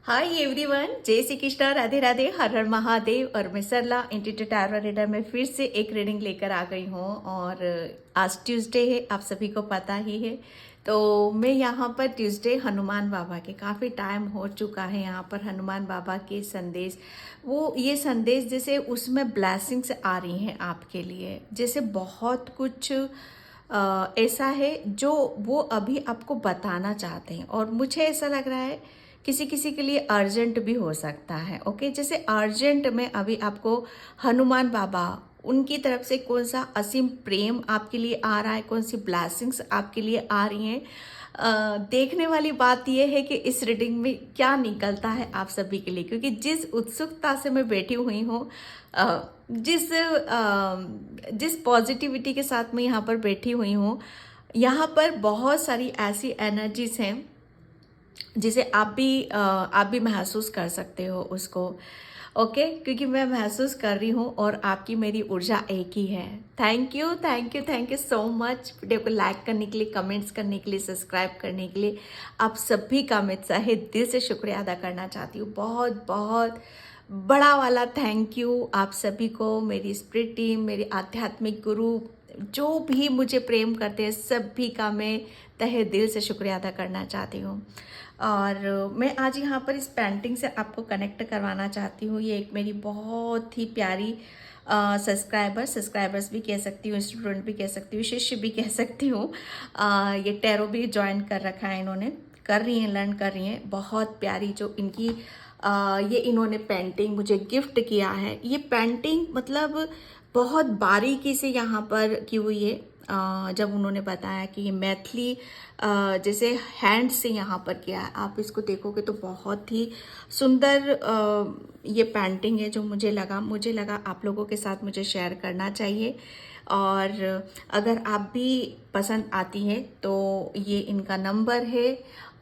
Hi everyone, जय श्री कृष्णा, राधे राधे, हर हर महादेव। और मैं सरला इंट्यूटिव टैरो रीडर में फिर से एक रीडिंग लेकर आ गई हूँ। और आज ट्यूसडे है, आप सभी को पता ही है। तो मैं यहाँ पर ट्यूसडे हनुमान बाबा के काफ़ी टाइम हो चुका है यहाँ पर हनुमान बाबा के संदेश, वो ये संदेश जैसे उसमें ब्लेसिंग्स आ रही हैं आपके लिए, जैसे बहुत कुछ ऐसा है जो वो अभी आपको बताना चाहते हैं। और मुझे ऐसा लग रहा है किसी किसी के लिए अर्जेंट भी हो सकता है। ओके, जैसे अर्जेंट में अभी आपको हनुमान बाबा उनकी तरफ से कौन सा असीम प्रेम आपके लिए आ रहा है, कौन सी ब्लेसिंग्स आपके लिए आ रही हैं। देखने वाली बात यह है कि इस रीडिंग में क्या निकलता है आप सभी के लिए, क्योंकि जिस उत्सुकता से मैं बैठी हुई हूँ, जिस पॉजिटिविटी के साथ मैं यहाँ पर बैठी हुई हूँ, यहाँ पर बहुत सारी ऐसी एनर्जीज हैं जिसे आप भी महसूस कर सकते हो उसको। ओके, क्योंकि मैं महसूस कर रही हूँ और आपकी मेरी ऊर्जा एक ही है। Thank you thank you thank you so much video को लाइक करने के लिए, कमेंट्स करने के लिए, सब्सक्राइब करने के लिए। आप सभी का मैं चाहे दिल से शुक्रिया अदा करना चाहती हूँ। बहुत बहुत बड़ा वाला थैंक यू आप सभी को, मेरी स्पिरिट टीम, मेरे आध्यात्मिक गुरु, जो भी मुझे प्रेम करते हैं, सभी का मैं तहे दिल से शुक्रिया अदा करना चाहती हूँ। और मैं आज यहाँ पर इस पेंटिंग से आपको कनेक्ट करवाना चाहती हूँ। ये एक मेरी बहुत ही प्यारी सब्सक्राइबर्स भी कह सकती हूँ, स्टूडेंट भी कह सकती हूँ, शिष्य भी कह सकती हूँ। ये टैरो भी ज्वाइन कर रखा है इन्होंने, कर रही हैं, लर्न कर रही हैं। बहुत प्यारी जो इनकी ये इन्होंने पेंटिंग मुझे गिफ्ट किया है। ये पेंटिंग मतलब बहुत बारीकी से यहाँ पर की हुई है। जब उन्होंने बताया कि ये मैथिली जैसे हैंड से यहाँ पर किया है, आप इसको देखोगे तो बहुत ही सुंदर ये पेंटिंग है। जो मुझे लगा आप लोगों के साथ मुझे शेयर करना चाहिए। और अगर आप भी पसंद आती है तो ये इनका नंबर है।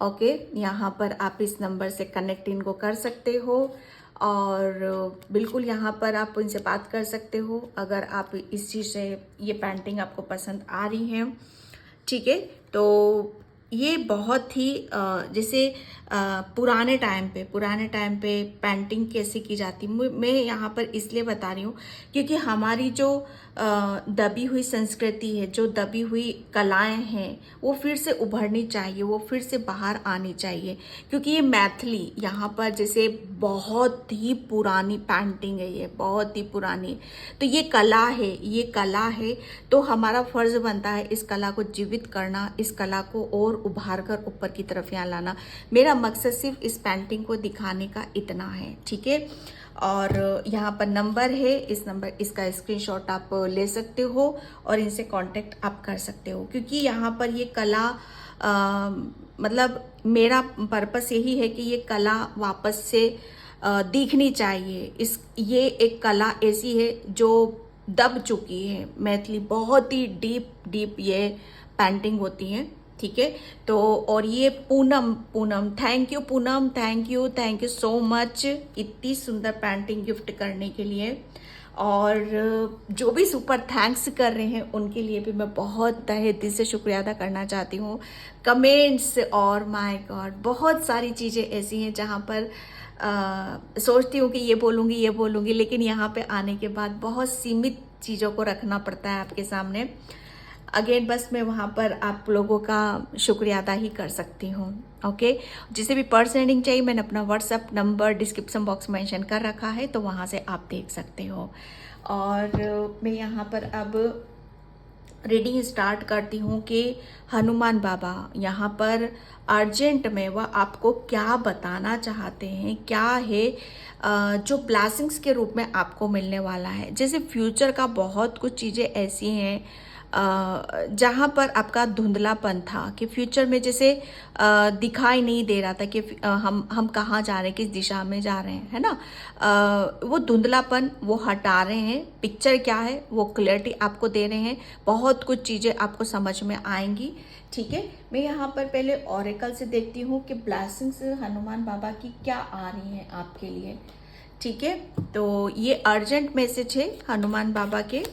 ओके, यहाँ पर आप इस नंबर से कनेक्ट इनको कर सकते हो और बिल्कुल यहाँ पर आप उनसे बात कर सकते हो अगर आप इस चीज़ से, ये पेंटिंग आपको पसंद आ रही है। ठीक है, तो ये बहुत ही जैसे पुराने टाइम पे पेंटिंग कैसे की जाती, मैं यहाँ पर इसलिए बता रही हूँ क्योंकि हमारी जो दबी हुई संस्कृति है, जो दबी हुई कलाएं हैं, वो फिर से उभरनी चाहिए, वो फिर से बाहर आनी चाहिए। क्योंकि ये मैथिली यहाँ पर जैसे बहुत ही पुरानी पेंटिंग है, ये बहुत ही पुरानी, तो ये कला है। तो हमारा फर्ज बनता है इस कला को जीवित करना, इस कला को और उभार कर ऊपर की तरफ यहाँ लाना। मेरा मकसद सिर्फ इस पेंटिंग को दिखाने का इतना है। ठीक है, और यहाँ पर नंबर है, इसका स्क्रीनशॉट आप ले सकते हो और इनसे कांटेक्ट आप कर सकते हो। क्योंकि यहाँ पर ये कला मतलब मेरा पर्पस यही है कि ये कला वापस से दिखनी चाहिए। ये एक कला ऐसी है जो दब चुकी है। मैथिली बहुत ही डीप ये पेंटिंग होती है। ठीक है, तो और ये Poonam thank you Poonam, thank you so much इतनी सुंदर पेंटिंग गिफ्ट करने के लिए। और जो भी सुपर थैंक्स कर रहे हैं उनके लिए भी मैं बहुत तहे दिल से शुक्रिया अदा करना चाहती हूँ। कमेंट्स और माय गॉड, बहुत सारी चीज़ें ऐसी हैं जहाँ पर सोचती हूँ कि ये बोलूँगी, लेकिन यहाँ पे आने के बाद बहुत सीमित चीज़ों को रखना पड़ता है आपके सामने। अगेन बस मैं वहाँ पर आप लोगों का शुक्रिया अदा ही कर सकती हूँ। ओके, जिसे भी पर्स रीडिंग चाहिए, मैंने अपना व्हाट्सएप नंबर डिस्क्रिप्शन बॉक्स में मेंशन कर रखा है, तो वहाँ से आप देख सकते हो। और मैं यहाँ पर अब रीडिंग स्टार्ट करती हूँ कि हनुमान बाबा यहाँ पर अर्जेंट में वह आपको क्या बताना चाहते हैं, क्या है जो ब्लेसिंग्स के रूप में आपको मिलने वाला है। जैसे फ्यूचर का बहुत कुछ चीज़ें ऐसी हैं जहाँ पर आपका धुंधलापन था कि फ्यूचर में जैसे दिखाई नहीं दे रहा था कि हम कहाँ जा रहे हैं, किस दिशा में जा रहे हैं, है ना। वो धुंधलापन वो हटा रहे हैं। पिक्चर क्या है वो क्लियरिटी आपको दे रहे हैं। बहुत कुछ चीज़ें आपको समझ में आएंगी। ठीक है, मैं यहाँ पर पहले ऑरेकल से देखती हूँ कि ब्लेसिंग्स हनुमान बाबा की क्या आ रही हैं आपके लिए। ठीक है, तो ये अर्जेंट मैसेज है हनुमान बाबा के।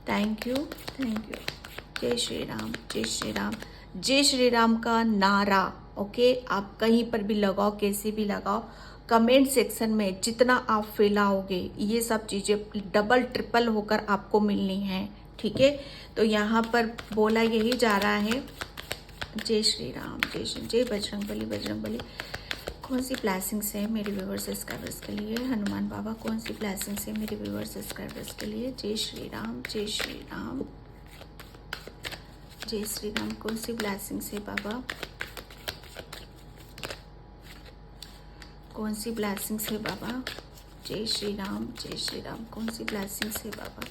Thank you. जय श्री राम, जय श्री राम, जय श्री राम का नारा। ओके, आप कहीं पर भी लगाओ, कैसे भी लगाओ, कमेंट सेक्शन में जितना आप फैलाओगे ये सब चीज़ें डबल ट्रिपल होकर आपको मिलनी है, ठीक है। तो यहाँ पर बोला यही जा रहा है, जय श्री राम, जय बजरंगबली, बजरंगबली। कौन सी ब्लेसिंग्स है मेरे व्यूअर्स सब्सक्राइबर्स के लिए? हनुमान बाबा कौन सी ब्लेसिंग्स है मेरे व्यूअर्स सब्सक्राइबर्स के लिए? जय श्री राम, जय श्री राम, जय श्री राम। कौन सी ब्लेसिंग्स है बाबा? कौन सी ब्लेसिंग्स है बाबा? जय श्री राम, जय श्री राम। कौन सी ब्लेसिंग्स है बाबा?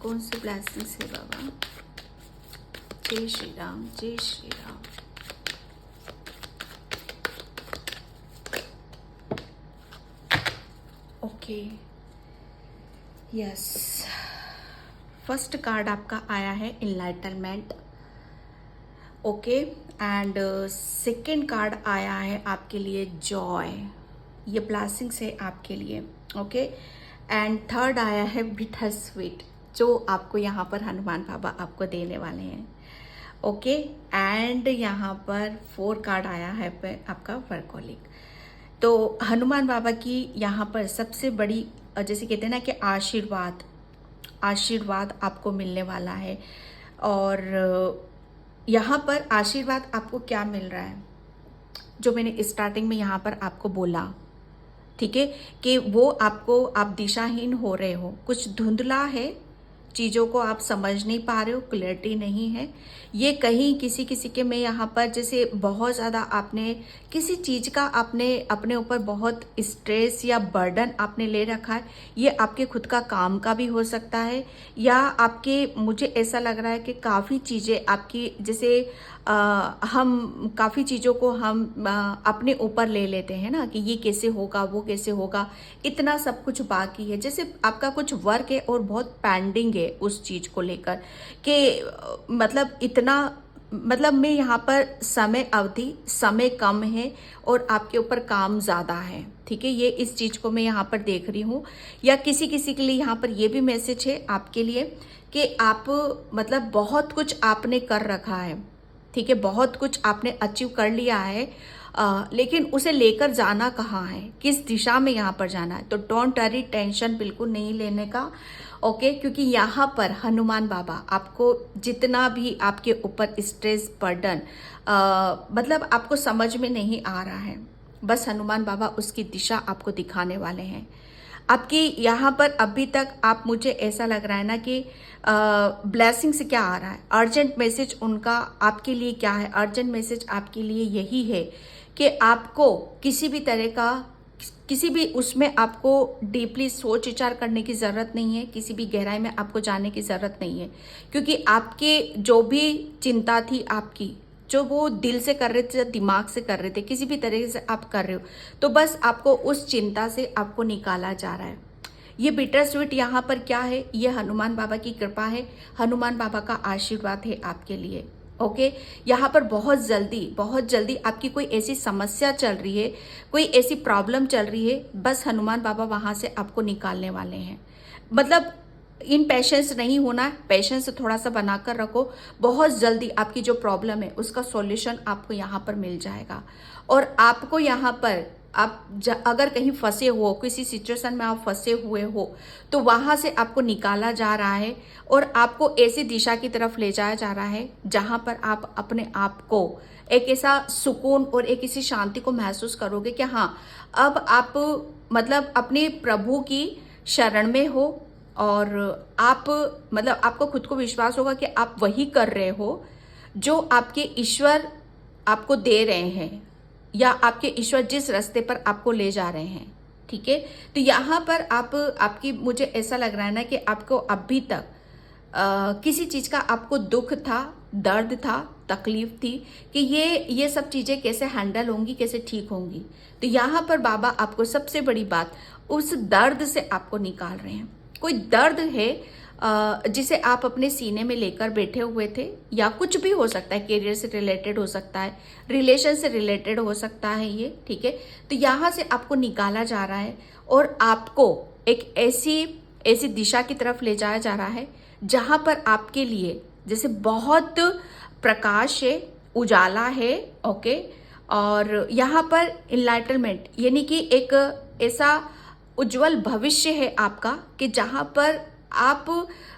कौन सी ब्लेसिंग्स है बाबा? जय श्री राम, जय Shri Ram. Okay, yes, first card आपका आया है enlightenment, okay, and second card आया है आपके लिए जॉय, ये ब्लेसिंग्स है आपके लिए, ओके, एंड थर्ड आया है बिटर स्वीट, जो आपको यहाँ पर हनुमान बाबा आपको देने वाले हैं, ओके, एंड यहाँ पर 4 कार्ड आया है आपका वर्कोलिक। तो हनुमान बाबा की यहाँ पर सबसे बड़ी, जैसे कहते हैं ना कि आशीर्वाद आपको मिलने वाला है। और यहाँ पर आशीर्वाद आपको क्या मिल रहा है, जो मैंने स्टार्टिंग में यहाँ पर आपको बोला, ठीक है, कि वो आपको, आप दिशाहीन हो रहे हो, कुछ धुंधला है, चीज़ों को आप समझ नहीं पा रहे हो, क्लैरिटी नहीं है, ये कहीं किसी किसी के में यहाँ पर जैसे बहुत ज़्यादा आपने किसी चीज़ का आपने अपने ऊपर बहुत स्ट्रेस या बर्डन आपने ले रखा है। ये आपके खुद का काम का भी हो सकता है, या आपके, मुझे ऐसा लग रहा है कि काफ़ी चीज़ें आपकी, जैसे हम काफ़ी चीज़ों को हम अपने ऊपर ले लेते हैं ना, कि ये कैसे होगा, वो कैसे होगा, इतना सब कुछ बाकी है, जैसे आपका कुछ वर्क है और बहुत पेंडिंग है उस चीज़ को लेकर, कि मतलब इतना, मतलब मैं यहाँ पर समय कम है और आपके ऊपर काम ज़्यादा है, ठीक है, ये इस चीज़ को मैं यहाँ पर देख रही हूँ। या किसी किसी के लिए यहाँ पर ये भी मैसेज है आपके लिए कि आप, मतलब बहुत कुछ आपने कर रखा है, ठीक है, बहुत कुछ आपने अचीव कर लिया है, लेकिन उसे लेकर जाना कहाँ है, किस दिशा में यहाँ पर जाना है। तो डोंट वरी, टेंशन बिल्कुल नहीं लेने का, ओके, क्योंकि यहाँ पर हनुमान बाबा आपको जितना भी आपके ऊपर स्ट्रेस बर्डन, मतलब आपको समझ में नहीं आ रहा है, बस हनुमान बाबा उसकी दिशा आपको दिखाने वाले हैं। आपकी यहाँ पर अभी तक आप, मुझे ऐसा लग रहा है ना कि ब्लेसिंग से क्या आ रहा है, अर्जेंट मैसेज उनका आपके लिए क्या है, अर्जेंट मैसेज आपके लिए यही है कि आपको किसी भी तरह का, किसी भी उसमें आपको डीपली सोच विचार करने की ज़रूरत नहीं है, किसी भी गहराई में आपको जाने की ज़रूरत नहीं है, क्योंकि आपके जो भी चिंता थी आपकी, जो वो दिल से कर रहे थे, दिमाग से कर रहे थे, किसी भी तरीके से आप कर रहे हो, तो बस आपको उस चिंता से आपको निकाला जा रहा है। ये बिटर स्वीट यहाँ पर क्या है, ये हनुमान बाबा की कृपा है, हनुमान बाबा का आशीर्वाद है आपके लिए, ओके। यहाँ पर बहुत जल्दी आपकी कोई ऐसी समस्या चल रही है, कोई ऐसी प्रॉब्लम चल रही है, बस हनुमान बाबा वहाँ से आपको निकालने वाले हैं। मतलब इन पेशेंस नहीं होना है, पेशेंस थोड़ा सा बनाकर रखो, बहुत जल्दी आपकी जो प्रॉब्लम है उसका सॉल्यूशन आपको यहाँ पर मिल जाएगा। और आपको यहाँ पर, आप अगर कहीं फंसे हो, किसी सिचुएशन में आप फंसे हुए हो, तो वहाँ से आपको निकाला जा रहा है और आपको ऐसी दिशा की तरफ ले जाया जा रहा है जहाँ पर आप अपने आप को एक ऐसा सुकून और एक ऐसी शांति को महसूस करोगे कि हाँ, अब आप मतलब अपने प्रभु की शरण में हो, और आप, मतलब आपको खुद को विश्वास होगा कि आप वही कर रहे हो जो आपके ईश्वर आपको दे रहे हैं, या आपके ईश्वर जिस रास्ते पर आपको ले जा रहे हैं, ठीक है। तो यहाँ पर आपकी, मुझे ऐसा लग रहा है ना कि आपको अभी तक किसी चीज़ का आपको दुख था, दर्द था, तकलीफ थी कि ये सब चीज़ें कैसे हैंडल होंगी, कैसे ठीक होंगी। तो यहाँ पर बाबा आपको सबसे बड़ी बात, उस दर्द से आपको निकाल रहे हैं। कोई दर्द है जिसे आप अपने सीने में लेकर बैठे हुए थे, या कुछ भी हो सकता है, करियर से रिलेटेड हो सकता है, रिलेशन से रिलेटेड हो सकता है ये, ठीक है। तो यहाँ से आपको निकाला जा रहा है और आपको एक ऐसी दिशा की तरफ ले जाया जा रहा है जहाँ पर आपके लिए जैसे बहुत प्रकाश है, उजाला है, ओके, और यहाँ पर इनलाइटनमेंट यानी कि एक ऐसा उज्जवल भविष्य है आपका कि जहाँ पर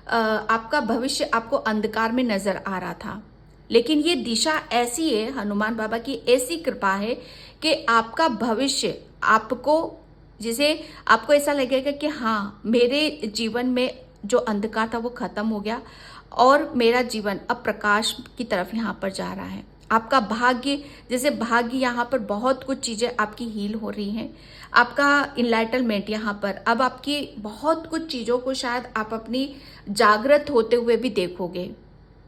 आपका भविष्य आपको अंधकार में नजर आ रहा था, लेकिन ये दिशा ऐसी है, हनुमान बाबा की ऐसी कृपा है कि आपका भविष्य आपको, जिसे आपको ऐसा लगेगा कि हाँ, मेरे जीवन में जो अंधकार था वो खत्म हो गया और मेरा जीवन अब प्रकाश की तरफ यहाँ पर जा रहा है। आपका भाग्य, जैसे भाग्य यहाँ पर बहुत कुछ चीजें आपकी हील हो रही हैं। आपका इनलाइटनमेंट यहाँ पर अब आपकी बहुत कुछ चीजों को शायद आप अपनी जागृत होते हुए भी देखोगे।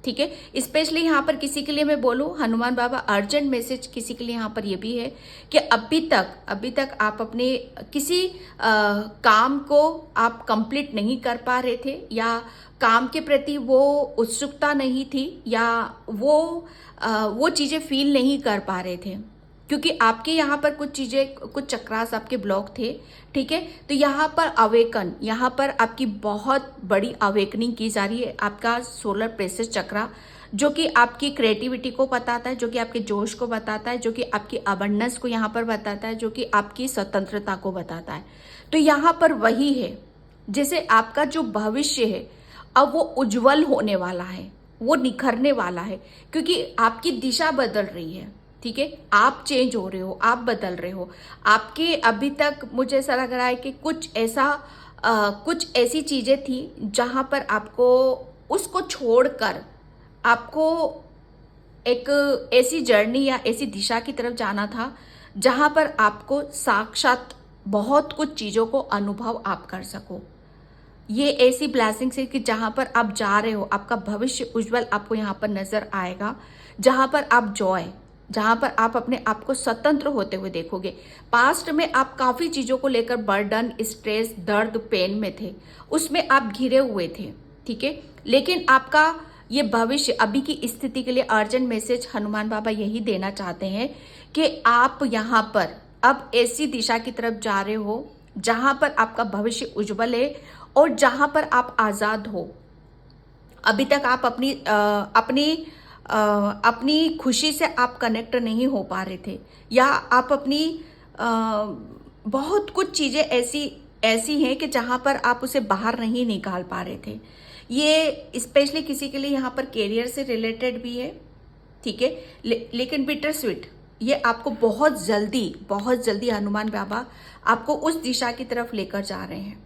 ठीक है, स्पेशली यहाँ पर किसी के लिए मैं बोलूँ, हनुमान बाबा अर्जेंट मैसेज किसी के लिए यहाँ पर ये भी है कि अभी तक आप अपने किसी काम को आप कंप्लीट नहीं कर पा रहे थे, या काम के प्रति वो उत्सुकता नहीं थी, या वो चीजें फील नहीं कर पा रहे थे, क्योंकि आपके यहाँ पर कुछ चीजें, कुछ चक्रास आपके ब्लॉक थे। ठीक है, तो यहाँ पर अवेकन, यहाँ पर आपकी बहुत बड़ी अवेकनिंग की जा रही है। आपका सोलर प्लेक्सस चक्रा, जो कि आपकी क्रिएटिविटी को बताता है, जो कि आपके जोश को बताता है, जो कि आपकी अबंडेंस को यहाँ पर बताता है, जो कि आपकी स्वतंत्रता को बताता है। तो यहाँ पर वही है, जैसे आपका जो भविष्य है अब वो उज्जवल होने वाला है, वो निखरने वाला है, क्योंकि आपकी दिशा बदल रही है। ठीक है, आप चेंज हो रहे हो, आप बदल रहे हो। आपके अभी तक मुझे ऐसा लग रहा है कि कुछ ऐसी चीजें थी जहां पर आपको उसको छोड़कर आपको एक ऐसी जर्नी या ऐसी दिशा की तरफ जाना था जहां पर आपको साक्षात बहुत कुछ चीजों को अनुभव आप कर सको। ये ऐसी ब्लेसिंग्स है कि जहां पर आप जा रहे हो, आपका भविष्य उज्जवल आपको यहाँ पर नजर आएगा, जहां पर आप जॉय, जहां पर आप अपने आप को स्वतंत्र होते हुए देखोगे। पास्ट में आप काफी चीजों को लेकर बर्डन, स्ट्रेस, दर्द, पेन में थे, उसमें आप घिरे हुए थे। ठीक है, लेकिन आपका ये भविष्य, अभी की स्थिति के लिए अर्जेंट मैसेज हनुमान बाबा यही देना चाहते हैं कि आप यहाँ पर अब ऐसी दिशा की तरफ जा रहे हो जहां पर आपका भविष्य उज्जवल है और जहां पर आप आजाद हो। अभी तक आप अपनी खुशी से आप कनेक्ट नहीं हो पा रहे थे, या आप अपनी बहुत कुछ चीजें ऐसी हैं कि जहां पर आप उसे बाहर नहीं निकाल पा रहे थे। ये स्पेशली किसी के लिए यहाँ पर कैरियर से रिलेटेड भी है। ठीक है, लेकिन बिटर स्वीट, ये आपको बहुत जल्दी हनुमान बाबा आपको उस दिशा की तरफ लेकर जा रहे हैं।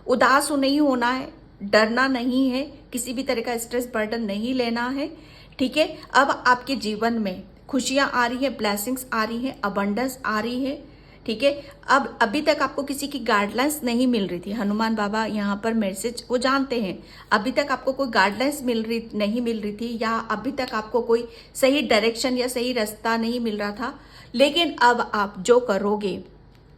उदास नहीं होना है, डरना नहीं है, किसी भी तरह का स्ट्रेस बर्डन नहीं लेना है। ठीक है, अब आपके जीवन में खुशियां आ रही है, ब्लेसिंग्स आ रही है, अबंडेंस आ रही है। ठीक है, अब अभी तक आपको किसी की गाइडलाइंस नहीं मिल रही थी, हनुमान बाबा यहाँ पर मैसेज वो जानते हैं, अभी तक आपको कोई गाइडलाइंस नहीं मिल रही थी, या अभी तक आपको कोई सही डायरेक्शन या सही रास्ता नहीं मिल रहा था। लेकिन अब आप जो करोगे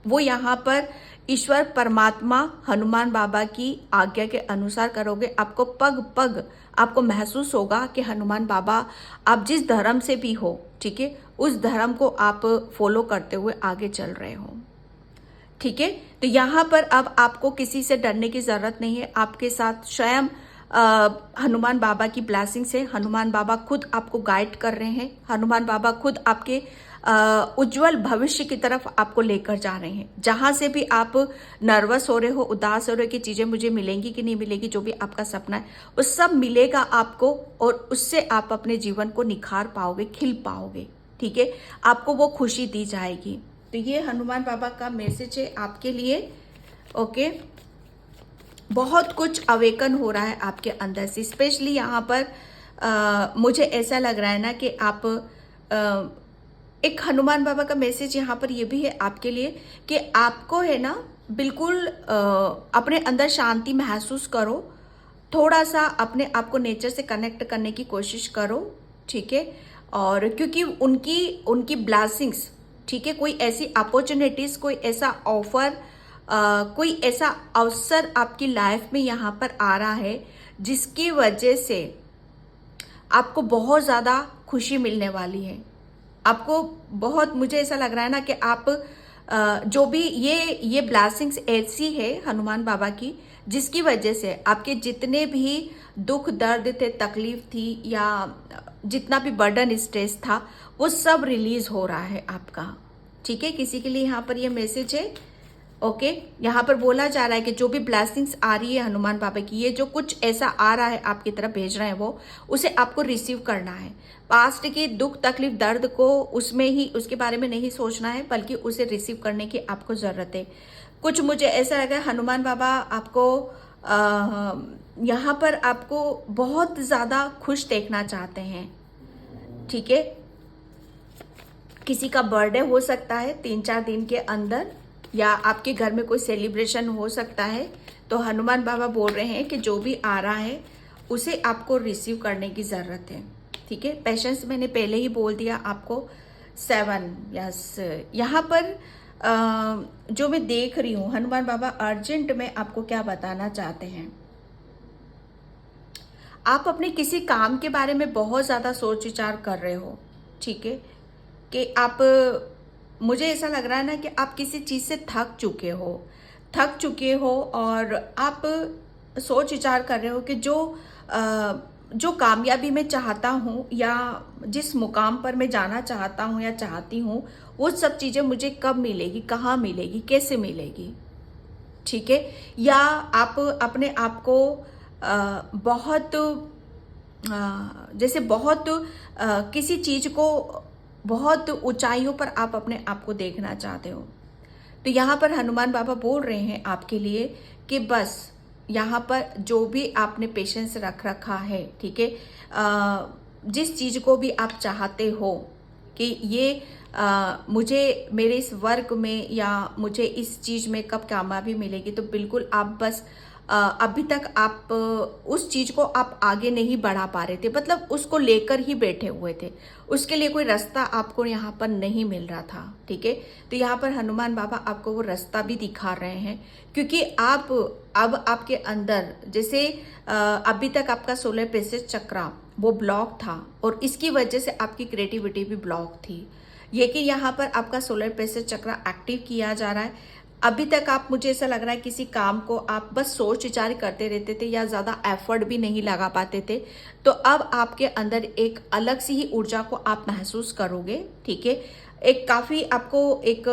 वो यहाँ पर ईश्वर परमात्मा हनुमान बाबा की आज्ञा के अनुसार करोगे। आपको पग पग आपको महसूस होगा कि हनुमान बाबा आप जिस धर्म से भी हो, ठीक है, उस धर्म को आप फॉलो करते हुए आगे चल रहे हो। ठीक है, तो यहाँ पर अब आपको किसी से डरने की जरूरत नहीं है। आपके साथ स्वयं हनुमान बाबा की ब्लेसिंग से हनुमान बाबा खुद आपको गाइड कर रहे हैं। हनुमान बाबा खुद आपके उज्जवल भविष्य की तरफ आपको लेकर जा रहे हैं। जहां से भी आप नर्वस हो रहे हो, उदास हो रहे हो कि चीजें मुझे मिलेंगी कि नहीं मिलेगी, जो भी आपका सपना है वो सब मिलेगा आपको, और उससे आप अपने जीवन को निखार पाओगे, खिल पाओगे। ठीक है, आपको वो खुशी दी जाएगी। तो ये हनुमान बाबा का मैसेज है आपके लिए। ओके, बहुत कुछ अवेकन हो रहा है आपके अंदर से। स्पेशली यहाँ पर मुझे ऐसा लग रहा है ना कि आप एक हनुमान बाबा का मैसेज यहाँ पर ये भी है आपके लिए कि आपको है ना बिल्कुल अपने अंदर शांति महसूस करो, थोड़ा सा अपने आप को नेचर से कनेक्ट करने की कोशिश करो। ठीक है, और क्योंकि उनकी ब्लेसिंग्स, ठीक है, कोई ऐसी अपॉर्चुनिटीज, कोई ऐसा ऑफर, कोई ऐसा अवसर आपकी लाइफ में यहाँ पर आ रहा है जिसकी वजह से आपको बहुत ज़्यादा खुशी मिलने वाली है। आपको बहुत, मुझे ऐसा लग रहा है ना कि आप जो भी ये ब्लेसिंग्स ऐसी है हनुमान बाबा की, जिसकी वजह से आपके जितने भी दुख दर्द थे, तकलीफ थी, या जितना भी बर्डन स्ट्रेस था वो सब रिलीज हो रहा है आपका। ठीक है, किसी के लिए यहाँ पर ये मैसेज है। ओके, यहाँ पर बोला जा रहा है कि जो भी ब्लेसिंग्स आ रही है हनुमान बाबा की, ये जो कुछ ऐसा आ रहा है आपकी तरफ भेज रहे हैं वो उसे आपको रिसीव करना है। पास्ट के दुख तकलीफ दर्द को उसमें ही उसके बारे में नहीं सोचना है, बल्कि उसे रिसीव करने की आपको जरूरत है। कुछ मुझे ऐसा लगा हनुमान बाबा आपको यहाँ पर आपको बहुत ज्यादा खुश देखना चाहते हैं। ठीक है, किसी का बर्थडे हो सकता है 3-4 दिन के अंदर, या आपके घर में कोई सेलिब्रेशन हो सकता है। तो हनुमान बाबा बोल रहे हैं कि जो भी आ रहा है उसे आपको रिसीव करने की ज़रूरत है। ठीक है, पेशेंस मैंने पहले ही बोल दिया आपको 7। यस, यहाँ पर जो मैं देख रही हूँ हनुमान बाबा अर्जेंट में आपको क्या बताना चाहते हैं। आप अपने किसी काम के बारे में बहुत ज़्यादा सोच विचार कर रहे हो। ठीक है, कि आप, मुझे ऐसा लग रहा है ना कि आप किसी चीज़ से थक चुके हो और आप सोच विचार कर रहे हो कि जो कामयाबी मैं चाहता हूँ या जिस मुकाम पर मैं जाना चाहता हूँ या चाहती हूँ, वो सब चीज़ें मुझे कब मिलेगी, कहाँ मिलेगी, कैसे मिलेगी। ठीक है, या आप अपने आप को बहुत जैसे बहुत किसी चीज़ को बहुत ऊंचाइयों पर आप अपने आप को देखना चाहते हो। तो यहाँ पर हनुमान बाबा बोल रहे हैं आपके लिए कि बस यहाँ पर जो भी आपने पेशेंस रख रखा है, ठीक है, जिस चीज़ को भी आप चाहते हो कि ये मुझे मेरे इस वर्क में या मुझे इस चीज़ में कब कामयाबी मिलेगी, तो बिल्कुल आप बस अभी तक आप उस चीज़ को आप आगे नहीं बढ़ा पा रहे थे, मतलब उसको लेकर ही बैठे हुए थे, उसके लिए कोई रास्ता आपको यहाँ पर नहीं मिल रहा था। ठीक है, तो यहाँ पर हनुमान बाबा आपको वो रास्ता भी दिखा रहे हैं, क्योंकि आप अब आपके अंदर जैसे अभी तक आपका सोलर प्लेक्सस चक्रा वो ब्लॉक था और इसकी वजह से आपकी क्रिएटिविटी भी ब्लॉक थी। ये कि यहाँ पर आपका सोलर प्लेक्सस चक्रा एक्टिव किया जा रहा है। अभी तक आप, मुझे ऐसा लग रहा है किसी काम को आप बस सोच विचार करते रहते थे या ज़्यादा एफर्ट भी नहीं लगा पाते थे, तो अब आपके अंदर एक अलग सी ही ऊर्जा को आप महसूस करोगे। ठीक है, एक काफ़ी आपको एक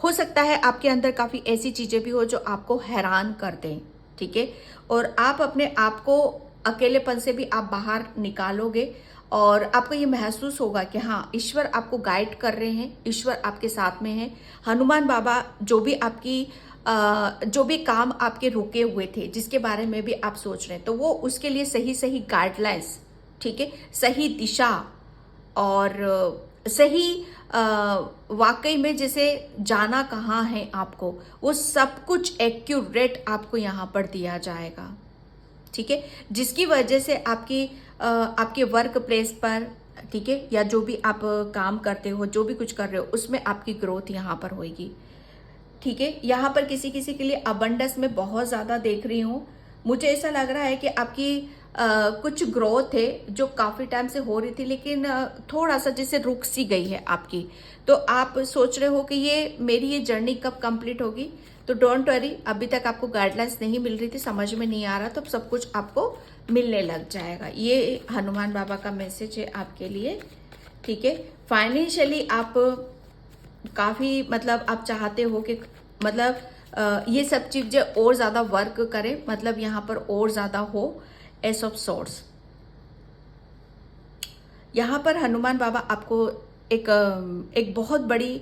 हो सकता है आपके अंदर काफ़ी ऐसी चीज़ें भी हो जो आपको हैरान कर दें। ठीक है, और आप अपने आप को अकेलेपन से भी आप बाहर निकालोगे और आपको ये महसूस होगा कि हाँ, ईश्वर आपको गाइड कर रहे हैं, ईश्वर आपके साथ में है। हनुमान बाबा जो भी आपकी जो भी काम आपके रुके हुए थे, जिसके बारे में भी आप सोच रहे हैं, तो वो उसके लिए सही सही गाइडलाइंस, ठीक है, सही दिशा और सही वाकई में जैसे जाना कहाँ है आपको, वो सब कुछ एक्यूरेट आपको यहाँ पर दिया जाएगा। ठीक है, जिसकी वजह से आपके वर्क प्लेस पर, ठीक है, या जो भी आप काम करते हो, जो भी कुछ कर रहे हो, उसमें आपकी ग्रोथ यहाँ पर होगी। ठीक है, यहाँ पर किसी किसी के लिए अबंडेंस में बहुत ज़्यादा देख रही हूँ। मुझे ऐसा लग रहा है कि आपकी कुछ ग्रोथ है जो काफ़ी टाइम से हो रही थी, लेकिन थोड़ा सा जैसे रुक सी गई है आपकी। तो आप सोच रहे हो कि मेरी ये जर्नी कब कंप्लीट होगी, तो डोंट वरी, अभी तक आपको गाइडलाइंस नहीं मिल रही थी, समझ में नहीं आ रहा, तो सब कुछ आपको मिलने लग जाएगा। ये हनुमान बाबा का मैसेज है आपके लिए। ठीक है, फाइनेंशियली आप काफ़ी, मतलब आप चाहते हो कि मतलब ये सब चीज़ें और ज़्यादा वर्क करें, मतलब यहाँ पर और ज़्यादा हो। एस ऑफ सोर्स, यहाँ पर हनुमान बाबा आपको एक बहुत बड़ी,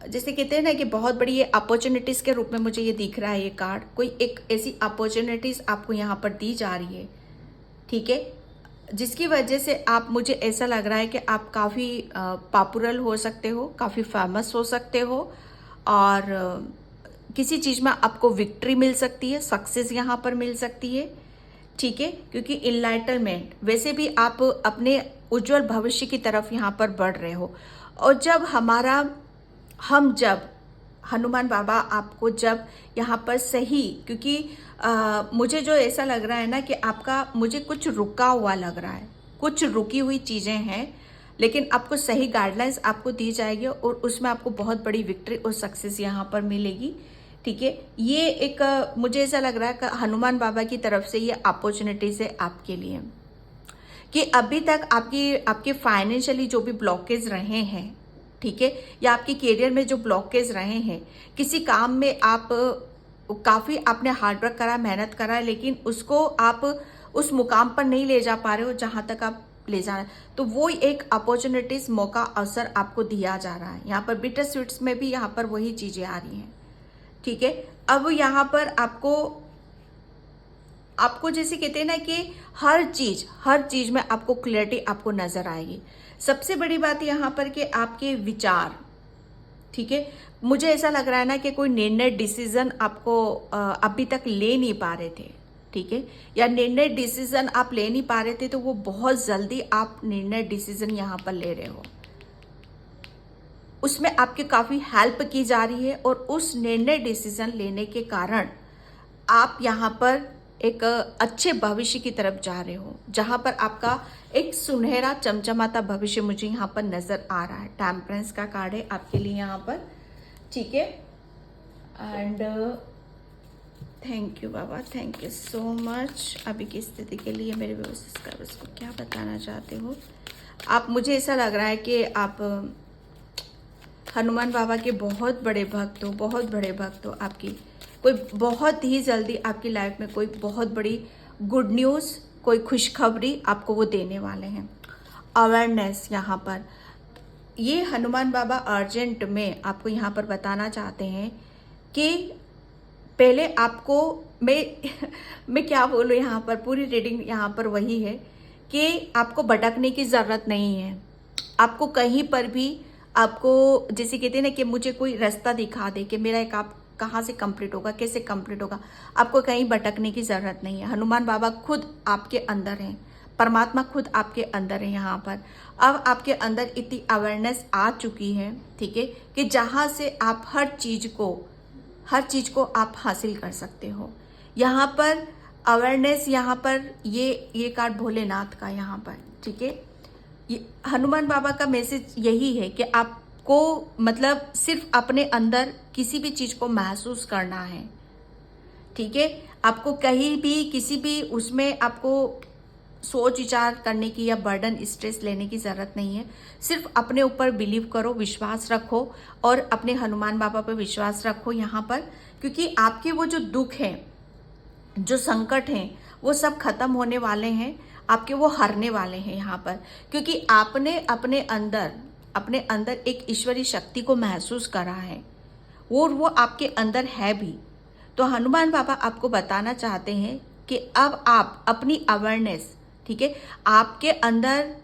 जैसे कहते हैं ना कि बहुत बड़ी ये अपॉर्चुनिटीज़ के रूप में मुझे ये दिख रहा है। ये कार्ड कोई एक ऐसी अपॉर्चुनिटीज़ आपको यहाँ पर दी जा रही है। ठीक है, जिसकी वजह से आप, मुझे ऐसा लग रहा है कि आप काफ़ी पॉपुलर हो सकते हो, काफ़ी फेमस हो सकते हो और किसी चीज़ में आपको विक्ट्री मिल सकती है, सक्सेस यहाँ पर मिल सकती है। ठीक है, क्योंकि इनलाइटनमेंट, वैसे भी आप अपने उज्जवल भविष्य की तरफ यहाँ पर बढ़ रहे हो। और जब जब हनुमान बाबा आपको जब यहाँ पर सही, क्योंकि मुझे जो ऐसा लग रहा है ना कि आपका, मुझे कुछ रुका हुआ लग रहा है, कुछ रुकी हुई चीज़ें हैं, लेकिन आपको सही गाइडलाइंस आपको दी जाएगी और उसमें आपको बहुत बड़ी विक्ट्री और सक्सेस यहाँ पर मिलेगी। ठीक है, ये एक मुझे ऐसा लग रहा है कि हनुमान बाबा की तरफ से ये अपॉर्चुनिटीज है आपके लिए। कि अभी तक आपके फाइनेंशियली जो भी ब्लॉकेज रहे हैं, ठीक है, या आपके करियर में जो ब्लॉकेज रहे हैं, किसी काम में आप काफ़ी आपने हार्डवर्क करा, मेहनत करा, लेकिन उसको आप उस मुकाम पर नहीं ले जा पा रहे हो जहां तक आप ले जाना, तो वो एक अपॉर्चुनिटीज, मौका, अवसर आपको दिया जा रहा है। यहाँ पर बिटर स्वीट्स में भी यहाँ पर वही चीजें आ रही हैं, ठीक है। अब यहाँ पर आपको जैसे कहते हैं ना कि हर चीज में आपको क्लैरिटी आपको नजर आएगी। सबसे बड़ी बात यहाँ पर कि आपके विचार, ठीक है, मुझे ऐसा लग रहा है ना कि कोई निर्णय डिसीजन आपको अभी तक ले नहीं पा रहे थे, ठीक है, या निर्णय डिसीजन आप ले नहीं पा रहे थे, तो वो बहुत जल्दी आप निर्णय डिसीजन यहाँ पर ले रहे हो, उसमें आपकी काफी हेल्प की जा रही है, और उस निर्णय डिसीजन लेने के कारण आप यहाँ पर एक अच्छे भविष्य की तरफ जा रहे हो, जहां पर आपका एक सुनहरा चमचमाता भविष्य मुझे यहाँ पर नजर आ रहा है। टेम्परेंस का कार्ड है आपके लिए यहाँ पर, ठीक है। एंड थैंक यू बाबा, थैंक यू सो मच। अभी की स्थिति के लिए मेरे व्यवस्थित उसको क्या बताना चाहते हो आप? मुझे ऐसा लग रहा है कि आप हनुमान बाबा के बहुत बड़े भक्त हो, बहुत बड़े भक्त हो। आपकी कोई बहुत ही जल्दी आपकी लाइफ में कोई बहुत बड़ी गुड न्यूज़, कोई खुशखबरी आपको वो देने वाले हैं। अवेयरनेस यहाँ पर ये हनुमान बाबा अर्जेंट में आपको यहाँ पर बताना चाहते हैं कि पहले आपको मैं क्या बोलूँ, यहाँ पर पूरी रीडिंग यहाँ पर वही है कि आपको भटकने की ज़रूरत नहीं है। आपको कहीं पर भी आपको जैसे कहते हैं ना कि मुझे कोई रास्ता दिखा दे कि मेरा एक आप कहाँ से कंप्लीट होगा, कैसे कंप्लीट होगा, आपको कहीं भटकने की ज़रूरत नहीं है। हनुमान बाबा खुद आपके अंदर हैं, परमात्मा खुद आपके अंदर है यहाँ पर। अब आपके अंदर इतनी अवेयरनेस आ चुकी है, ठीक है, कि जहाँ से आप हर चीज़ को आप हासिल कर सकते हो। यहाँ पर अवेयरनेस, यहाँ पर ये कार्ड भोलेनाथ का यहाँ पर, ठीक है। हनुमान बाबा का मैसेज यही है कि आपको मतलब सिर्फ अपने अंदर किसी भी चीज को महसूस करना है, ठीक है। आपको कहीं भी किसी भी उसमें आपको सोच विचार करने की या बर्डन स्ट्रेस लेने की जरूरत नहीं है। सिर्फ अपने ऊपर बिलीव करो, विश्वास रखो, और अपने हनुमान बाबा पर विश्वास रखो यहाँ पर, क्योंकि आपके वो जो दुख है, जो संकट हैं, वो सब खत्म होने वाले हैं, आपके वो हारने वाले हैं यहाँ पर, क्योंकि आपने अपने अंदर एक ईश्वरीय शक्ति को महसूस करा है, और वो आपके अंदर है भी। तो हनुमान बाबा आपको बताना चाहते हैं कि अब आप अपनी अवेयरनेस, ठीक है, आपके अंदर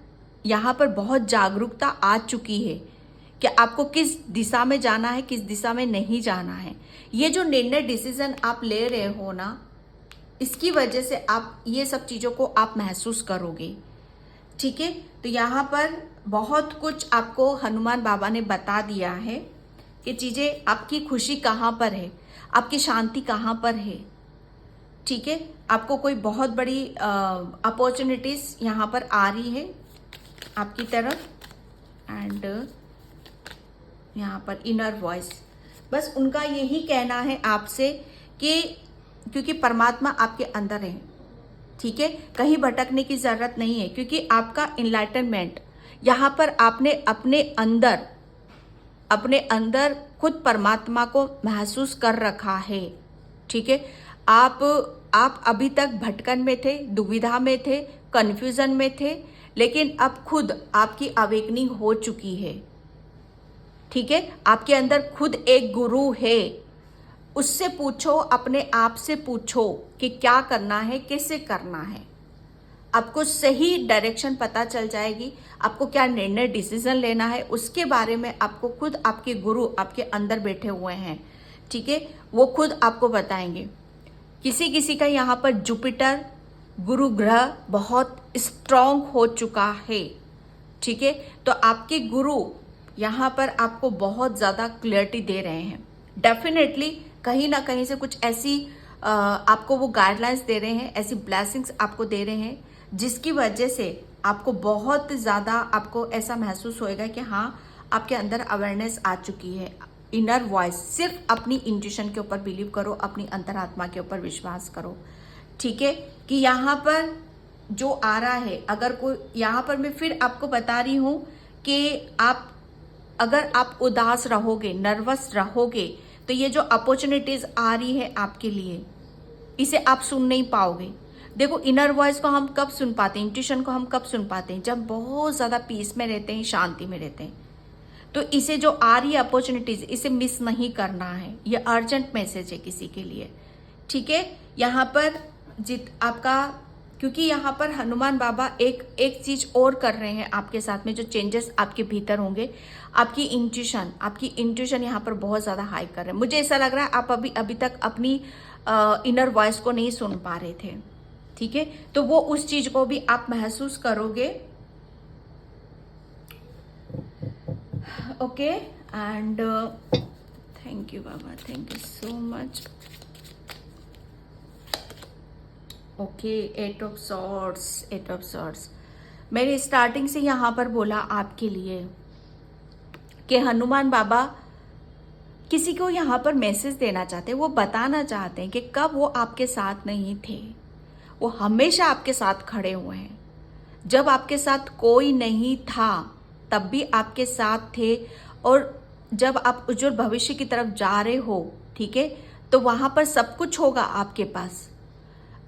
यहाँ पर बहुत जागरूकता आ चुकी है कि आपको किस दिशा में जाना है, किस दिशा में नहीं जाना है। ये जो निर्णय डिसीजन आप ले रहे हो ना, इसकी वजह से आप ये सब चीज़ों को आप महसूस करोगे, ठीक है। तो यहाँ पर बहुत कुछ आपको हनुमान बाबा ने बता दिया है कि चीज़ें, आपकी खुशी कहाँ पर है, आपकी शांति कहाँ पर है, ठीक है। आपको कोई बहुत बड़ी अपॉर्चुनिटीज यहाँ पर आ रही है आपकी तरफ। एंड यहाँ पर इनर वॉइस, बस उनका यही कहना है आपसे कि क्योंकि परमात्मा आपके अंदर है, ठीक है, कहीं भटकने की जरूरत नहीं है, क्योंकि आपका इनलाइटनमेंट यहाँ पर आपने अपने अंदर खुद परमात्मा को महसूस कर रखा है, ठीक है। आप अभी तक भटकन में थे, दुविधा में थे, कंफ्यूजन में थे, लेकिन अब खुद आपकी अवेकनिंग हो चुकी है, ठीक है। आपके अंदर खुद एक गुरु है, उससे पूछो, अपने आप से पूछो कि क्या करना है, कैसे करना है। आपको सही डायरेक्शन पता चल जाएगी, आपको क्या निर्णय डिसीजन लेना है, उसके बारे में आपको खुद आपके गुरु आपके अंदर बैठे हुए हैं, ठीक है, वो खुद आपको बताएंगे। किसी का यहाँ पर जुपिटर गुरु ग्रह बहुत स्ट्रांग हो चुका है, ठीक है। तो आपके गुरु यहाँ पर आपको बहुत ज़्यादा क्लियरिटी दे रहे हैं। डेफिनेटली कहीं ना कहीं से कुछ ऐसी आपको वो गाइडलाइंस दे रहे हैं, ऐसी ब्लेसिंग्स आपको दे रहे हैं, जिसकी वजह से आपको बहुत ज़्यादा आपको ऐसा महसूस होएगा कि हाँ, आपके अंदर अवेयरनेस आ चुकी है। इनर वॉइस, सिर्फ अपनी इंट्यूशन के ऊपर बिलीव करो, अपनी अंतरात्मा के ऊपर विश्वास करो, ठीक है। कि यहाँ पर जो आ रहा है, अगर कोई यहाँ पर मैं फिर आपको बता रही हूँ कि अगर आप उदास रहोगे, नर्वस रहोगे, तो ये जो अपॉर्चुनिटीज आ रही है आपके लिए, इसे आप सुन नहीं पाओगे। देखो, इनर वॉइस को हम कब सुन पाते हैं, इंट्यूशन को हम कब सुन पाते हैं? जब बहुत ज्यादा पीस में रहते हैं, शांति में रहते हैं। तो इसे जो आ रही है अपॉर्चुनिटीज, इसे मिस नहीं करना है। ये अर्जेंट मैसेज है किसी के लिए, ठीक है। यहाँ पर आपका, क्योंकि यहाँ पर हनुमान बाबा एक चीज और कर रहे हैं आपके साथ में, जो चेंजेस आपके भीतर होंगे, आपकी इंट्यूशन यहाँ पर बहुत ज्यादा हाई कर रहे हैं। मुझे ऐसा लग रहा है आप अभी तक अपनी इनर वॉइस को नहीं सुन पा रहे थे, ठीक है। तो वो उस चीज को भी आप महसूस करोगे, ओके। एंड थैंक यू बाबा, thank you so much. Okay, eight of swords. मैंने स्टार्टिंग से यहाँ पर बोला आपके लिए कि हनुमान बाबा किसी को यहाँ पर मैसेज देना चाहते हैं, वो बताना चाहते हैं कि कब वो आपके साथ नहीं थे, वो हमेशा आपके साथ खड़े हुए हैं। जब आपके साथ कोई नहीं था तब भी आपके साथ थे, और जब आप उज्जवल भविष्य की तरफ जा रहे हो, ठीक है, तो वहां पर सब कुछ होगा आपके पास।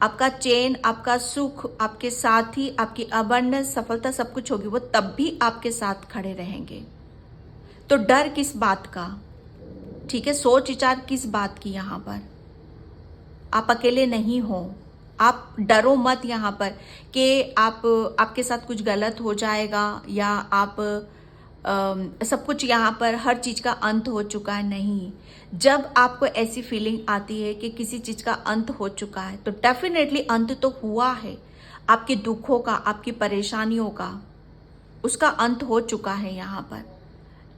आपका चैन, आपका सुख, आपके साथी, आपकी अबंडेंस, सफलता, सब कुछ होगी। वो तब भी आपके साथ खड़े रहेंगे। तो डर किस बात का, ठीक है, सोच विचार किस बात की? यहाँ पर आप अकेले नहीं हो। आप डरो मत यहाँ पर कि आपके साथ कुछ गलत हो जाएगा, या आप सब कुछ यहाँ पर हर चीज का अंत हो चुका है। नहीं, जब आपको ऐसी फीलिंग आती है कि किसी चीज का अंत हो चुका है, तो डेफिनेटली अंत तो हुआ है। आपके दुखों का, आपकी परेशानियों का, उसका अंत हो चुका है यहाँ पर,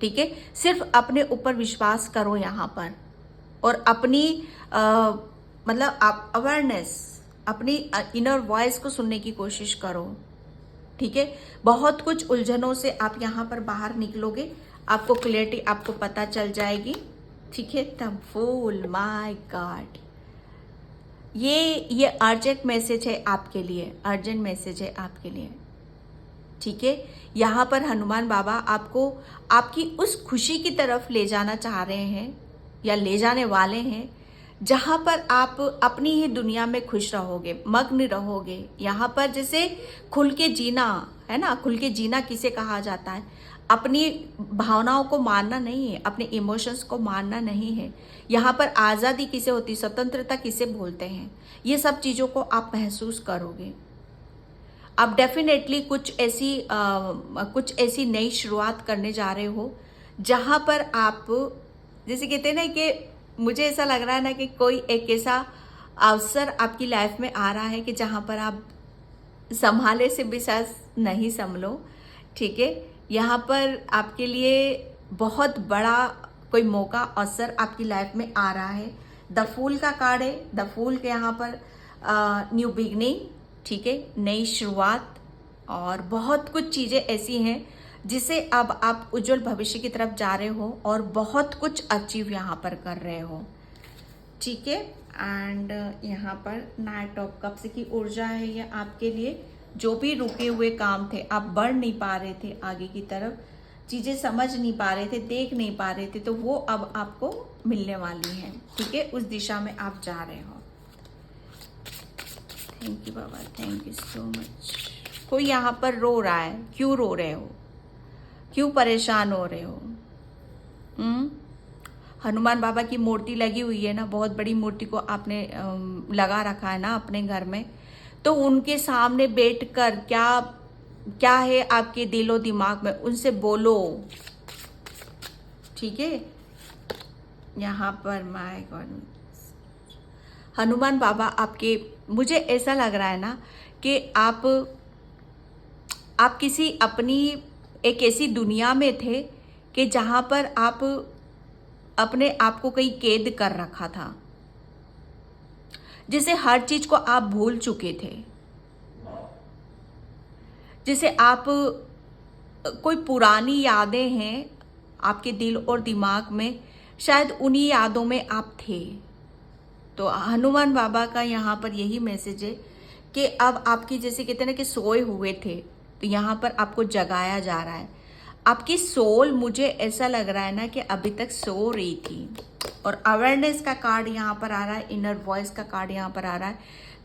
ठीक है। सिर्फ अपने ऊपर विश्वास करो यहाँ पर, और अपनी मतलब आप अवेयरनेस, अपनी इनर वॉइस को सुनने की कोशिश करो, ठीक है। बहुत कुछ उलझनों से आप यहाँ पर बाहर निकलोगे, आपको क्लियरिटी आपको पता चल जाएगी, ठीक है। तब फूल, माय गॉड, ये अर्जेंट मैसेज है आपके लिए, अर्जेंट मैसेज है आपके लिए, ठीक है। यहाँ पर हनुमान बाबा आपको आपकी उस खुशी की तरफ ले जाना चाह रहे हैं, या ले जाने वाले हैं, जहां पर आप अपनी ही दुनिया में खुश रहोगे, मग्न रहोगे। यहाँ पर जैसे खुल के जीना है ना, खुल के जीना किसे कहा जाता है? अपनी भावनाओं को मारना नहीं है, अपने इमोशंस को मारना नहीं है। यहाँ पर आज़ादी किसे होती, स्वतंत्रता किसे बोलते हैं, ये सब चीज़ों को आप महसूस करोगे। आप डेफिनेटली कुछ ऐसी नई शुरुआत करने जा रहे हो, जहाँ पर आप, जैसे कहते हैं ना कि मुझे ऐसा लग रहा है ना कि कोई एक ऐसा अवसर आपकी लाइफ में आ रहा है कि जहाँ पर आप संभाले से भी शायद नहीं संभलो, ठीक है। यहाँ पर आपके लिए बहुत बड़ा कोई मौका, अवसर आपकी लाइफ में आ रहा है। द फूल का कार्ड है, द फूल के यहाँ पर न्यू बिगनिंग, ठीक है, नई शुरुआत, और बहुत कुछ चीज़ें ऐसी हैं जिसे अब आप उज्जवल भविष्य की तरफ जा रहे हो, और बहुत कुछ अचीव यहाँ पर कर रहे हो, ठीक है। एंड यहाँ पर नाइट ऑफ कप्स की ऊर्जा है ये आपके लिए। जो भी रुके हुए काम थे, आप बढ़ नहीं पा रहे थे आगे की तरफ, चीज़ें समझ नहीं पा रहे थे, देख नहीं पा रहे थे, तो वो अब आपको मिलने वाली हैं, ठीक है। उस दिशा में आप जा रहे हो। थैंक यू बाबा, थैंक यू सो मच। कोई यहाँ पर रो रहा है, क्यों रो रहे हो, क्यों परेशान हो रहे हो? हनुमान बाबा की मूर्ति लगी हुई है ना, बहुत बड़ी मूर्ति को आपने लगा रखा है ना अपने घर में, तो उनके सामने बैठकर क्या है आपके दिलो दिमाग में, उनसे बोलो, ठीक है। यहाँ पर माय गॉड, हनुमान बाबा आपके, मुझे ऐसा लग रहा है ना कि आप किसी अपनी एक ऐसी दुनिया में थे कि जहाँ पर आप अपने आप को कहीं कैद कर रखा था, जिसे हर चीज को आप भूल चुके थे, जिसे आप कोई पुरानी यादें हैं आपके दिल और दिमाग में, शायद उन्हीं यादों में आप थे। तो हनुमान बाबा का यहाँ पर यही मैसेज है कि अब आपकी जैसे कहते हैं ना कि सोए हुए थे तो यहाँ पर आपको जगाया जा रहा है। आपकी सोल मुझे ऐसा लग रहा है ना कि अभी तक सो रही थी, और अवेयरनेस का कार्ड यहाँ पर आ रहा है, इनर वॉइस का कार्ड यहाँ पर आ रहा है।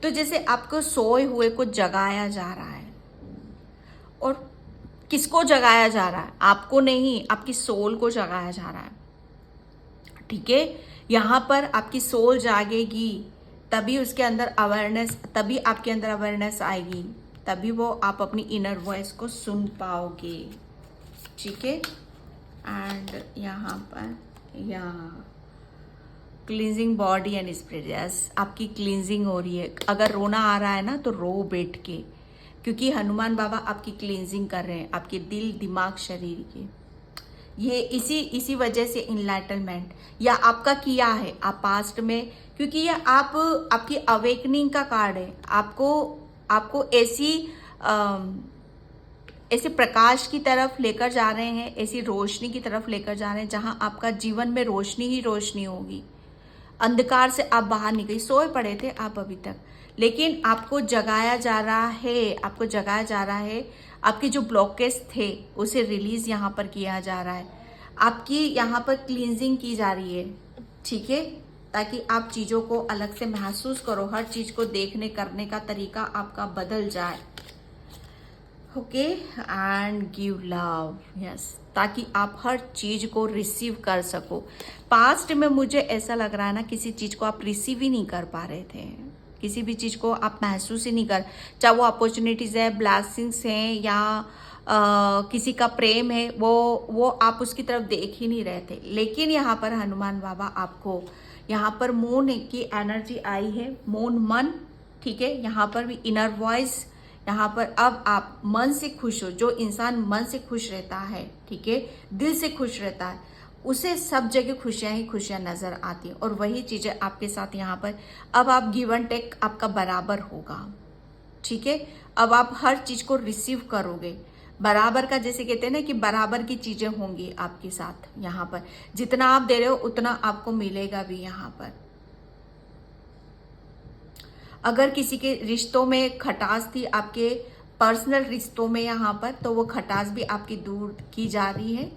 तो जैसे आपको सोए हुए को जगाया जा रहा है, और किसको जगाया जा रहा है? आपको नहीं, आपकी सोल को जगाया जा रहा है। ठीक है, यहाँ पर आपकी सोल जागेगी तभी उसके अंदर अवेयरनेस, तभी आपके अंदर अवेयरनेस आएगी, तभी वो आप अपनी इनर वॉइस को सुन पाओगे। ठीक है, एंड यहाँ पर यहाँ cleansing body and spirit, yes आपकी क्लींजिंग हो रही है। अगर रोना आ रहा है ना तो रो बैठ के, क्योंकि हनुमान बाबा आपकी क्लींजिंग कर रहे हैं, आपके दिल दिमाग शरीर के। ये इसी वजह से इनलाइटनमेंट या आपका किया है आप पास्ट में, क्योंकि ये आपकी अवेकनिंग का कार्ड है। आपको ऐसे प्रकाश की तरफ लेकर जा रहे हैं, ऐसी रोशनी की तरफ लेकर जा रहे हैं जहां आपका जीवन में रोशनी ही रोशनी होगी। अंधकार से आप बाहर निकले, सोए पड़े थे आप अभी तक, लेकिन आपको जगाया जा रहा है, आपको जगाया जा रहा है। आपके जो ब्लॉकेज थे उसे रिलीज यहाँ पर किया जा रहा है, आपकी यहाँ पर क्लींजिंग की जा रही है। ठीक है, ताकि आप चीज़ों को अलग से महसूस करो, हर चीज़ को देखने करने का तरीका आपका बदल जाए। Okay, and give love, yes, ताकि आप हर चीज को रिसीव कर सको। पास्ट में मुझे ऐसा लग रहा है ना, किसी चीज को आप रिसीव ही नहीं कर पा रहे थे, किसी भी चीज को आप महसूस ही नहीं कर, चाहे वो अपॉर्चुनिटीज है, ब्लेसिंग्स हैं, या किसी का प्रेम है, वो आप उसकी तरफ देख ही नहीं रहे थे। लेकिन यहाँ पर हनुमान बाबा आपको यहाँ पर मून की एनर्जी आई है, मून मन। ठीक है, यहाँ पर भी इनर वॉइस, यहाँ पर अब आप मन से खुश हो। जो इंसान मन से खुश रहता है, ठीक है, दिल से खुश रहता है, उसे सब जगह खुशियां ही खुशियां नजर आती है। और वही चीजें आपके साथ यहाँ पर अब आप गिव एंड टेक आपका बराबर होगा। ठीक है, अब आप हर चीज को रिसीव करोगे बराबर का, जैसे कहते हैं ना कि बराबर की चीजें होंगी आपके साथ। यहाँ पर जितना आप दे रहे हो उतना आपको मिलेगा भी। यहाँ पर अगर किसी के रिश्तों में खटास थी, आपके पर्सनल रिश्तों में यहाँ पर, तो वो खटास भी आपकी दूर की जा रही है।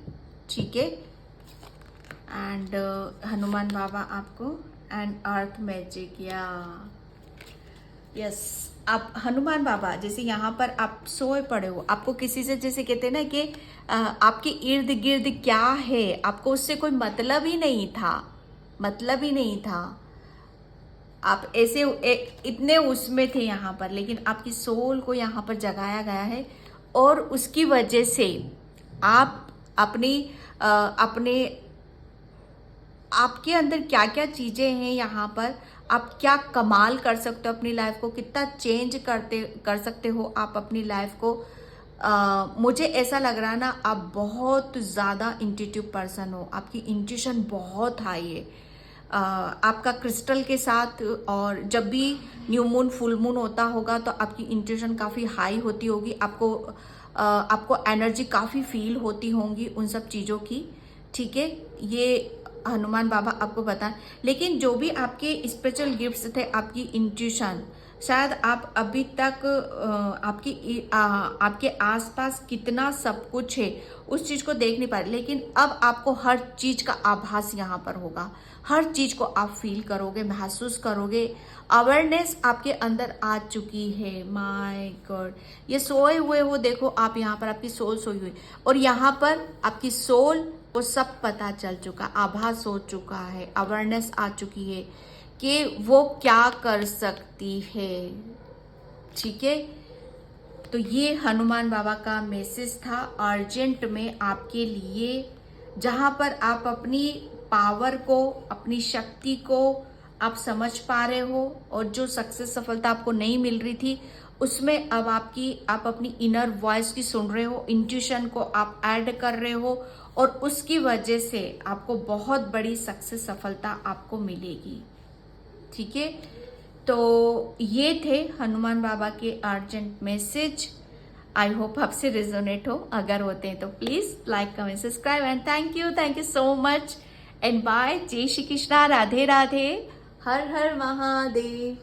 ठीक है, एंड हनुमान बाबा आपको एंड अर्थ मैजिक, या यस, आप हनुमान बाबा जैसे यहाँ पर आप सोए पड़े हो, आपको किसी से, जैसे कहते हैं ना कि आपके इर्द गिर्द क्या है, आपको उससे कोई मतलब ही नहीं था, मतलब ही नहीं था। आप ऐसे इतने उसमें थे यहाँ पर, लेकिन आपकी सोल को यहाँ पर जगाया गया है, और उसकी वजह से आप अपने आपके अंदर क्या क्या चीजें हैं यहाँ पर, आप क्या कमाल कर सकते हो अपनी लाइफ को, कितना चेंज कर सकते हो आप अपनी लाइफ को। मुझे ऐसा लग रहा है ना, आप बहुत ज़्यादा इंट्यूटिव पर्सन हो, आपकी इंट्यूशन बहुत हाई है। आपका क्रिस्टल के साथ, और जब भी न्यू मून फुल मून होता होगा तो आपकी इंट्यूशन काफ़ी हाई होती होगी, आपको एनर्जी काफ़ी फील होती होंगी उन सब चीज़ों की। ठीक है, ये हनुमान बाबा आपको बता। लेकिन जो भी आपके स्पिरिचुअल गिफ्ट्स थे, आपकी इंट्यूशन, शायद आप अभी तक आपके आसपास कितना सब कुछ है उस चीज को देख नहीं पा रहे, लेकिन अब आपको हर चीज का आभास यहाँ पर होगा, हर चीज को आप फील करोगे, महसूस करोगे। अवेयरनेस आपके अंदर आ चुकी है। माय गॉड, ये सोए हुए हो, देखो आप यहाँ पर, आपकी सोल सोई हुई, और यहाँ पर आपकी सोल को सब पता चल चुका, आभास हो चुका है, अवेयरनेस आ चुकी है कि वो क्या कर सकती है। ठीक है, तो ये हनुमान बाबा का मैसेज था अर्जेंट में आपके लिए, जहां पर आप अपनी पावर को, अपनी शक्ति को आप समझ पा रहे हो, और जो सक्सेस सफलता आपको नहीं मिल रही थी उसमें अब आप अपनी इनर वॉइस की सुन रहे हो, इंट्यूशन को आप ऐड कर रहे हो, और उसकी वजह से आपको बहुत बड़ी सक्सेस सफलता आपको मिलेगी। ठीक है, तो ये थे हनुमान बाबा के अर्जेंट मैसेज। आई होप आपसे रिजोनेट हो, अगर होते हैं तो please like comment subscribe, and thank you so much, and bye. जय श्री कृष्णा, राधे राधे, हर हर महादेव।